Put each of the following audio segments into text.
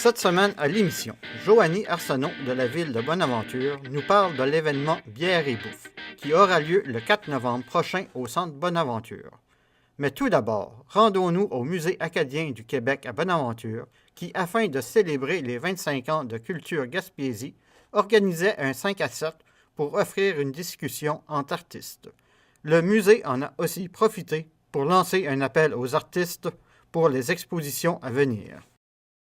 Cette semaine à l'émission, Joanie Arsenault de la ville de Bonaventure nous parle de l'événement Bière et bouffe qui aura lieu le 4 novembre prochain au centre Bonaventure. Mais tout d'abord, rendons-nous au Musée acadien du Québec à Bonaventure qui, afin de célébrer les 25 ans de Culture Gaspésie, organisait un 5 à 7 pour offrir une discussion entre artistes. Le musée en a aussi profité pour lancer un appel aux artistes pour les expositions à venir.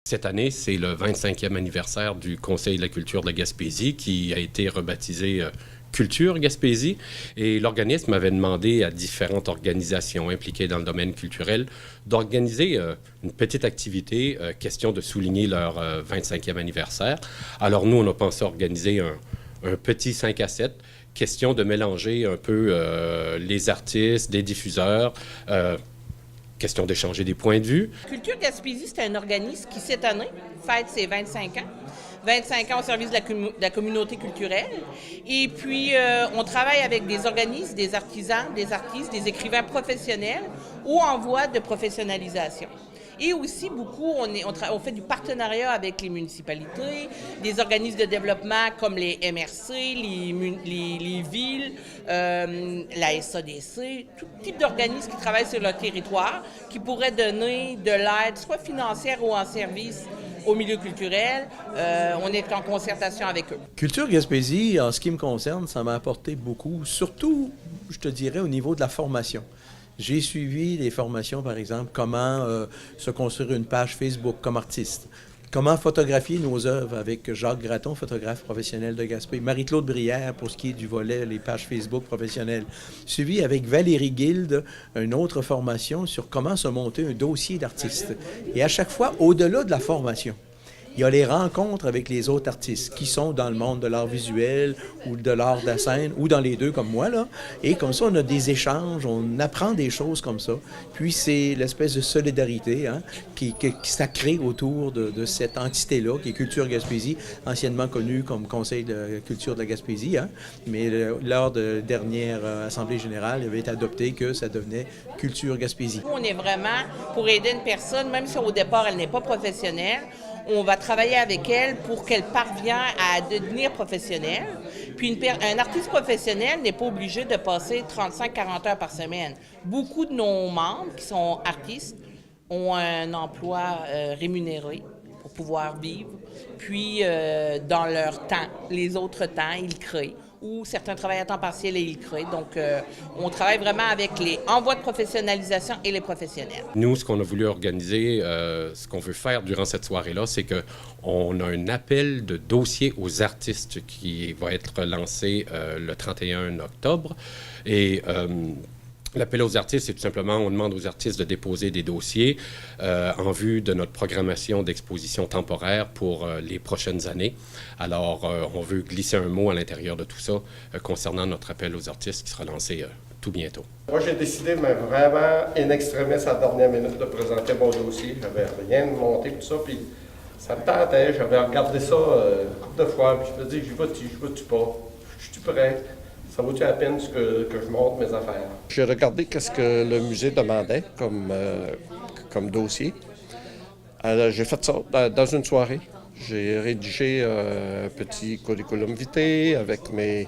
Cette année, c'est le 25e anniversaire du Conseil de la culture de la Gaspésie qui a été rebaptisé Culture Gaspésie. Et l'organisme avait demandé à différentes organisations impliquées dans le domaine culturel d'organiser une petite activité, question de souligner leur 25e anniversaire. Alors nous, on a pensé organiser un petit 5 à 7, question de mélanger un peu les artistes, des diffuseurs, question d'échanger des points de vue. Culture Gaspésie, c'est un organisme qui, cette année, fête ses 25 ans. 25 ans au service de la communauté culturelle. Et puis, on travaille avec des organismes, des artisans, des artistes, des écrivains professionnels ou en voie de professionnalisation. Et aussi, beaucoup, on fait du partenariat avec les municipalités, des organismes de développement comme les MRC, les villes, la SADC, tout type d'organismes qui travaillent sur leur territoire, qui pourraient donner de l'aide, soit financière ou en service au milieu culturel. On est en concertation avec eux. Culture Gaspésie, en ce qui me concerne, ça m'a apporté beaucoup, surtout, je te dirais, au niveau de la formation. J'ai suivi des formations, par exemple, comment se construire une page Facebook comme artiste, comment photographier nos œuvres avec Jacques Gratton, photographe professionnel de Gaspé, Marie-Claude Brière pour ce qui est du volet, les pages Facebook professionnelles, suivi avec Valérie Guilde, une autre formation sur comment se monter un dossier d'artiste. Et à chaque fois, au-delà de la formation, il y a les rencontres avec les autres artistes qui sont dans le monde de l'art visuel ou de l'art de la scène ou dans les deux comme moi, là. Et comme ça, on a des échanges, on apprend des choses comme ça. Puis c'est l'espèce de solidarité qui ça crée autour de cette entité-là, qui est Culture Gaspésie, anciennement connue comme Conseil de culture de la Gaspésie. Mais lors de la dernière Assemblée générale, il avait été adopté que ça devenait Culture Gaspésie. On est vraiment pour aider une personne, même si au départ, elle n'est pas professionnelle, on va travailler avec elle pour qu'elle parvienne à devenir professionnelle. Puis un artiste professionnel n'est pas obligé de passer 35-40 heures par semaine. Beaucoup de nos membres qui sont artistes ont un emploi rémunéré pour pouvoir vivre. Puis, dans leur temps, les autres temps, ils créent. Ou certains travaillent à temps partiel et ils créent. Donc, on travaille vraiment avec les envois de professionnalisation et les professionnels. Nous, ce qu'on a voulu organiser, ce qu'on veut faire durant cette soirée-là, c'est qu'on a un appel de dossiers aux artistes qui va être lancé le 31 octobre. Et l'appel aux artistes, c'est tout simplement, on demande aux artistes de déposer des dossiers en vue de notre programmation d'exposition temporaire pour les prochaines années. Alors, on veut glisser un mot à l'intérieur de tout ça concernant notre appel aux artistes qui sera lancé tout bientôt. Moi, j'ai décidé, mais vraiment, in extremis, à la dernière minute, de présenter mon dossier. J'avais rien de monté, tout ça, puis ça me tentait. J'avais regardé ça une couple de fois, puis je me dis, j'y vas-tu pas? Je suis prêt? Ça vaut-tu la peine que je monte mes affaires? J'ai regardé qu'est-ce que le musée demandait comme dossier. Alors, j'ai fait ça dans une soirée. J'ai rédigé un petit curriculum vitae avec mes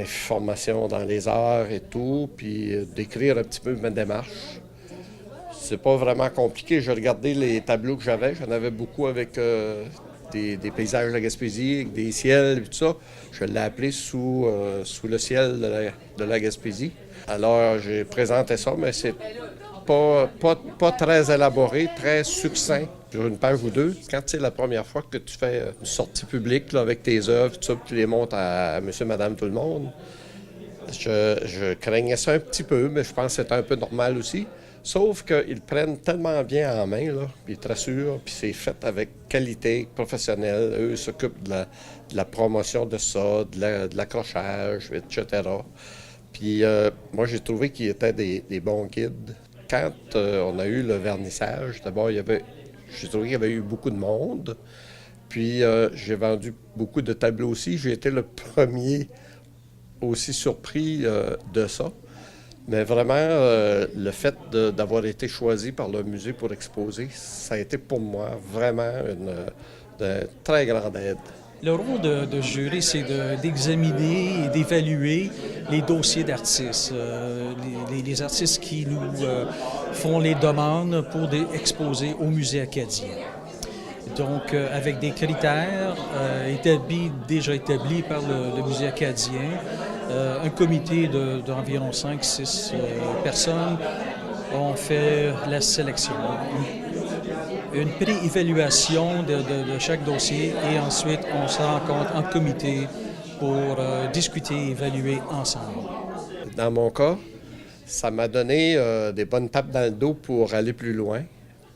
formations dans les arts et tout, puis d'écrire un petit peu ma démarche. C'est pas vraiment compliqué. J'ai regardé les tableaux que j'avais. J'en avais beaucoup avec des paysages de la Gaspésie, avec des ciels et tout ça. Je l'ai appelé sous le ciel de la Gaspésie. Alors, j'ai présenté ça, mais c'est pas très élaboré, très succinct, sur une page ou deux. Quand c'est la première fois que tu fais une sortie publique là, avec tes œuvres, tout ça, puis tu les montres à monsieur, madame, tout le monde, je craignais ça un petit peu, mais je pense que c'est un peu normal aussi. Sauf qu'ils prennent tellement bien en main, là, puis ils te rassurent, puis c'est fait avec qualité professionnelle. Eux s'occupent de la promotion de ça, de l'accrochage, etc. Puis moi, j'ai trouvé qu'ils étaient des bons guides. Quand on a eu le vernissage, d'abord, j'ai trouvé qu'il y avait eu beaucoup de monde. Puis j'ai vendu beaucoup de tableaux aussi. J'ai été le premier aussi surpris de ça. Mais vraiment, le fait d'avoir été choisi par le musée pour exposer, ça a été pour moi vraiment de très grande aide. Le rôle de jury, c'est d'examiner et d'évaluer les dossiers d'artistes, les artistes qui nous font les demandes pour exposer au musée acadien. Donc, avec des critères déjà établis par le musée acadien, un comité d'environ 5-6 personnes ont fait la sélection. Une pré-évaluation de chaque dossier et ensuite on se rencontre en comité pour discuter et évaluer ensemble. Dans mon cas, ça m'a donné des bonnes tapes dans le dos pour aller plus loin.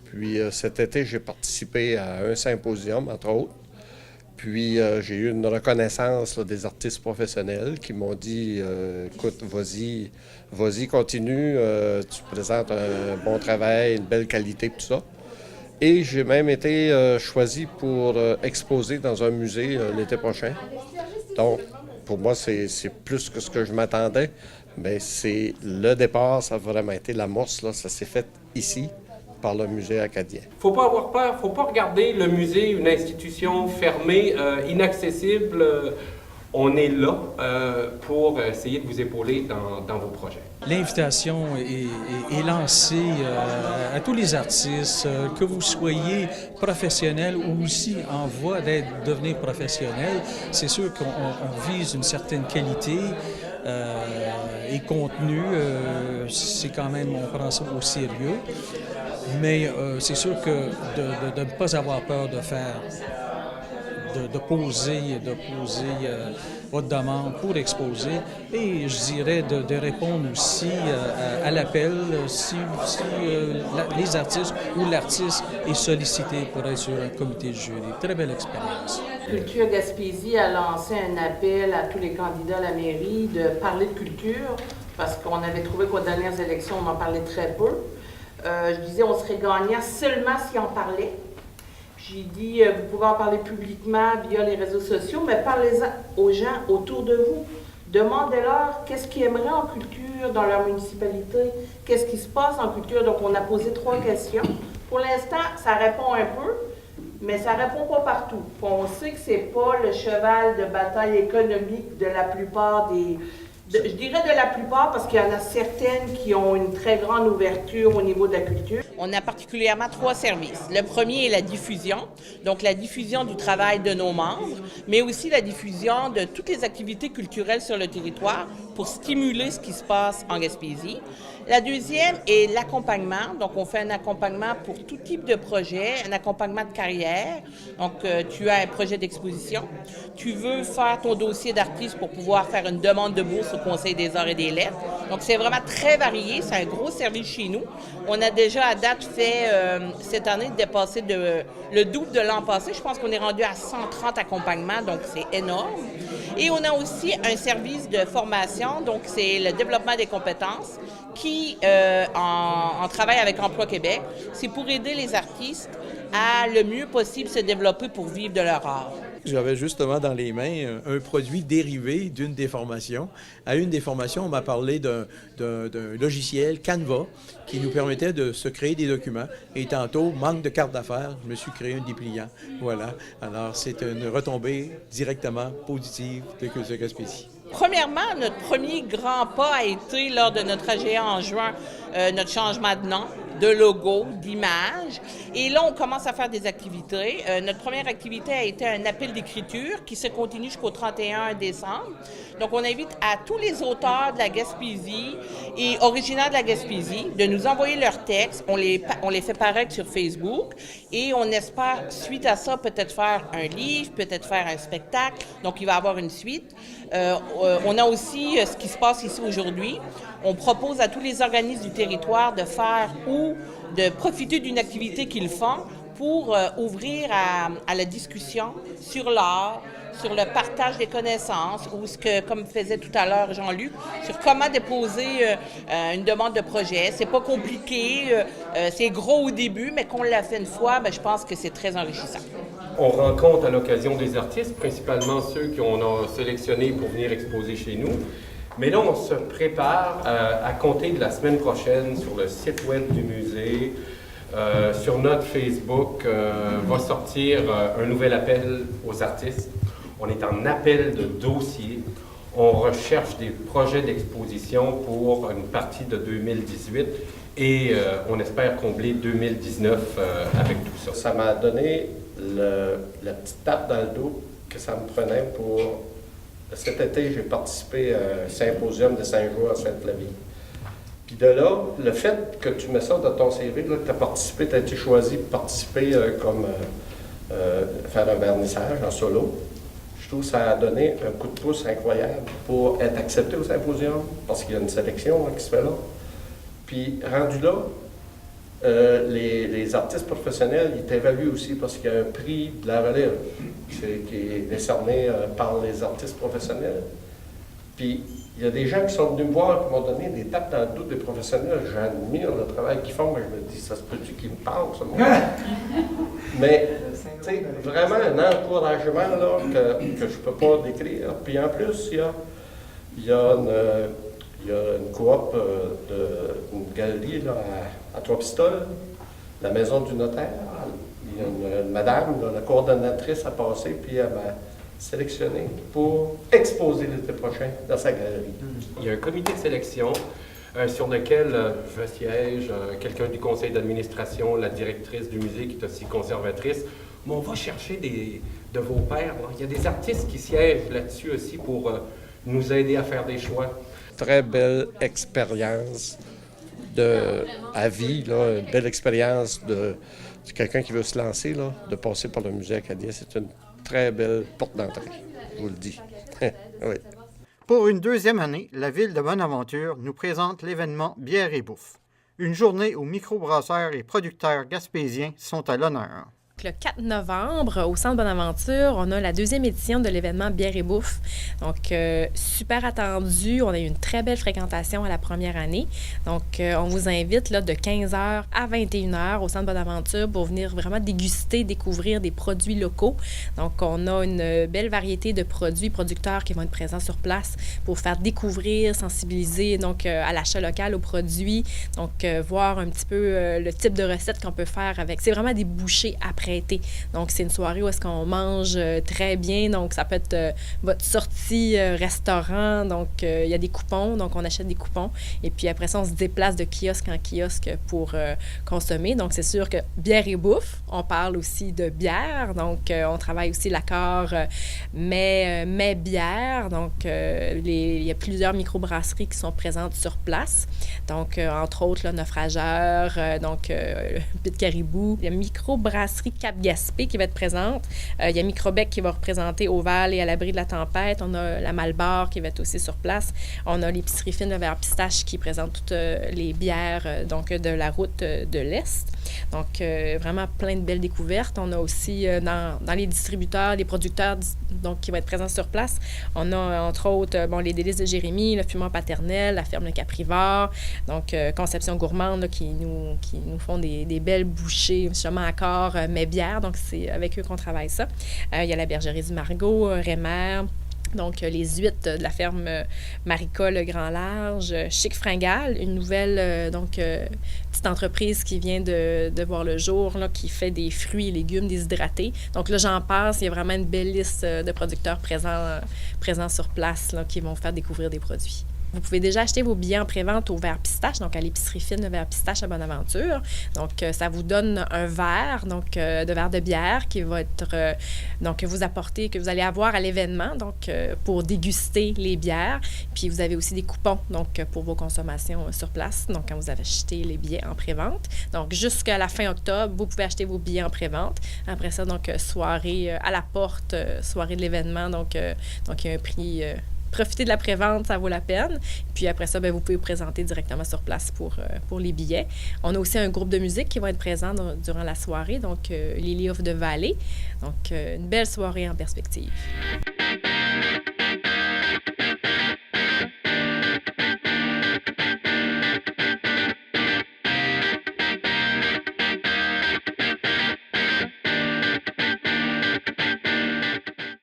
Puis cet été, j'ai participé à un symposium, entre autres. Puis j'ai eu une reconnaissance là, des artistes professionnels qui m'ont dit écoute, vas-y, continue, tu présentes un bon travail, une belle qualité, tout ça. Et j'ai même été choisi pour exposer dans un musée l'été prochain. Donc, pour moi, c'est plus que ce que je m'attendais. Mais c'est le départ, ça a vraiment été l'amorce, là, ça s'est fait ici, par le musée acadien. Faut pas avoir peur, faut pas regarder le musée, une institution fermée, inaccessible. On est là pour essayer de vous épauler dans vos projets. L'invitation est lancée à tous les artistes, que vous soyez professionnel ou aussi en voie d'être devenir professionnel. C'est sûr qu'on vise une certaine qualité et contenu. C'est quand même, on prend ça au sérieux. Mais c'est sûr que de ne pas avoir peur de faire, de poser votre demande pour exposer et je dirais de répondre aussi à l'appel si les artistes ou l'artiste est sollicité pour être sur un comité de jury. Très belle expérience. Culture Gaspésie a lancé un appel à tous les candidats à la mairie de parler de culture parce qu'on avait trouvé qu'aux dernières élections, on en parlait très peu. Je disais on serait gagnant seulement si on parlait. J'ai dit, vous pouvez en parler publiquement via les réseaux sociaux, mais parlez-en aux gens autour de vous. Demandez-leur qu'est-ce qu'ils aimeraient en culture dans leur municipalité, qu'est-ce qui se passe en culture. Donc, on a posé 3 questions. Pour l'instant, ça répond un peu, mais ça répond pas partout. On sait que c'est pas le cheval de bataille économique de la plupart je dirais de la plupart parce qu'il y en a certaines qui ont une très grande ouverture au niveau de la culture. On a particulièrement 3 services. Le premier est la diffusion, donc la diffusion du travail de nos membres, mais aussi la diffusion de toutes les activités culturelles sur le territoire pour stimuler ce qui se passe en Gaspésie. La deuxième est l'accompagnement. Donc, on fait un accompagnement pour tout type de projet, un accompagnement de carrière. Donc, tu as un projet d'exposition. Tu veux faire ton dossier d'artiste pour pouvoir faire une demande de bourse au Conseil des arts et des lettres. Donc, c'est vraiment très varié. C'est un gros service chez nous. On a déjà, à date, fait cette année dépasser le double de l'an passé. Je pense qu'on est rendu à 130 accompagnements, donc c'est énorme. Et on a aussi un service de formation, donc c'est le développement des compétences qui, en travail avec Emploi Québec, c'est pour aider les artistes à le mieux possible se développer pour vivre de leur art. J'avais justement dans les mains un produit dérivé d'une des formations. À une des formations, on m'a parlé d'un logiciel Canva qui nous permettait de se créer des documents. Et tantôt, manque de carte d'affaires, je me suis créé un dépliant. Voilà. Alors, c'est une retombée directement positive de Culture Gaspésie. Premièrement, notre premier grand pas a été, lors de notre AGA en juin, notre changement de nom, de logo, d'image. Et là, on commence à faire des activités. Notre première activité a été un appel d'écriture qui se continue jusqu'au 31 décembre. Donc, on invite à tous les auteurs de la Gaspésie et originaires de la Gaspésie de nous envoyer leurs textes. On les fait paraître sur Facebook et on espère, suite à ça, peut-être faire un livre, peut-être faire un spectacle. Donc, il va y avoir une suite. On a aussi ce qui se passe ici aujourd'hui. On propose à tous les organismes du territoire de faire ou de profiter d'une activité qu'ils font pour ouvrir à la discussion sur l'art, sur le partage des connaissances ou ce que, comme faisait tout à l'heure Jean-Luc, sur comment déposer une demande de projet. C'est pas compliqué, c'est gros au début, mais qu'on l'a fait une fois, je pense que c'est très enrichissant. On rencontre à l'occasion des artistes, principalement ceux qu'on a sélectionnés pour venir exposer chez nous. Mais là, on se prépare à compter de la semaine prochaine sur le site web du musée, sur notre Facebook, va sortir un nouvel appel aux artistes. On est en appel de dossiers. On recherche des projets d'exposition pour une partie de 2018 et on espère combler 2019 avec tout ça. Ça m'a donné la petite tape dans le dos que ça me prenait pour... Cet été, j'ai participé à un symposium de 5 jours à Sainte-Flavie. Puis de là, le fait que tu mets ça dans ton CV, là, que tu as participé, tu as été choisi pour participer faire un vernissage en solo, je trouve que ça a donné un coup de pouce incroyable pour être accepté au symposium, parce qu'il y a une sélection qui se fait là. Puis rendu là, les artistes professionnels, ils t'évaluent aussi parce qu'il y a un prix de la relève qui est décerné par les artistes professionnels. Puis il y a des gens qui sont venus me voir et qui m'ont donné des tapes dans le dos des professionnels. J'admire le travail qu'ils font, mais je me dis, ça se peut-tu qu'ils me parlent, ça? Mais, tu sais, vraiment un encouragement là, que je ne peux pas décrire. Puis en plus, il y a une coop une galerie là, à Trois-Pistoles, la maison du notaire. Il y a une madame, là, la coordonnatrice, a passé, puis elle m'a sélectionné pour exposer l'été prochain dans sa galerie. Il y a un comité de sélection sur lequel je siège, quelqu'un du conseil d'administration, la directrice du musée qui est aussi conservatrice. Mais on va chercher de vos pairs. Là. Il y a des artistes qui siègent là-dessus aussi pour nous aider à faire des choix. Très belle expérience à vie, là, une belle expérience de quelqu'un qui veut se lancer, là, de passer par le musée Acadia. C'est une très belle porte d'entrée, je vous le dis. Oui. Pour une deuxième année, la ville de Bonaventure nous présente l'événement Bière et bouffe, une journée où microbrasseurs et producteurs gaspésiens sont à l'honneur. Le 4 novembre, au Centre Bonaventure, on a la deuxième édition de l'événement Bière et bouffe. Donc, super attendu. On a eu une très belle fréquentation à la première année. Donc, on vous invite là, de 15h à 21h au Centre Bonaventure pour venir vraiment déguster, découvrir des produits locaux. Donc, on a une belle variété de produits producteurs qui vont être présents sur place pour faire découvrir, sensibiliser donc, à l'achat local aux produits. Donc, voir un petit peu le type de recettes qu'on peut faire avec. C'est vraiment des bouchées après. Donc, c'est une soirée où est-ce qu'on mange très bien. Donc, ça peut être votre sortie restaurant. Donc, il y a des coupons. Donc, on achète des coupons. Et puis, après ça, on se déplace de kiosque en kiosque pour consommer. Donc, c'est sûr que bière et bouffe. On parle aussi de bière. Donc, on travaille aussi l'accord mais bière. Donc, il y a plusieurs microbrasseries qui sont présentes sur place. Donc, entre autres, là, Naufrageur, Pit Caribou. Il y a microbrasserie Cap-Gaspé qui va être présente. Il y a Microbec qui va représenter Oval et à l'abri de la tempête. On a la Malbar qui va être aussi sur place. On a l'épicerie fine vers Pistache qui présente toutes les bières de la route de l'Est. Donc, vraiment plein de belles découvertes. On a aussi dans les distributeurs, les producteurs donc, qui vont être présents sur place. On a entre autres les délices de Jérémy, le fumant paternel, la ferme Le Caprivore, donc Conception Gourmande là, qui nous font des belles bouchées, justement encore mais bière, donc c'est avec eux qu'on travaille ça. Il y a la bergerie du Margot, Rémer, donc les huîtres de la ferme Marica Le Grand Large, Chic Fringale, une nouvelle petite entreprise qui vient de voir le jour, là, qui fait des fruits et légumes déshydratés. Donc là, j'en passe, il y a vraiment une belle liste de producteurs présents sur place là, qui vont faire découvrir des produits. Vous pouvez déjà acheter vos billets en prévente au Verre Pistache, donc à l'épicerie fine de Verre Pistache à Bonaventure. Donc, ça vous donne un verre, de verre de bière qui va être, que vous apportez, que vous allez avoir à l'événement, donc pour déguster les bières. Puis, vous avez aussi des coupons, donc pour vos consommations sur place, donc quand vous avez acheté les billets en prévente. Donc, jusqu'à la fin octobre, vous pouvez acheter vos billets en prévente. Après ça, donc, soirée à la porte, soirée de l'événement, donc il y a un prix... Profitez de la prévente, ça vaut la peine. Puis après ça, vous pouvez vous présenter directement sur place pour les billets. On a aussi un groupe de musique qui va être présent durant la soirée, donc Lily of the Valley. Donc, une belle soirée en perspective.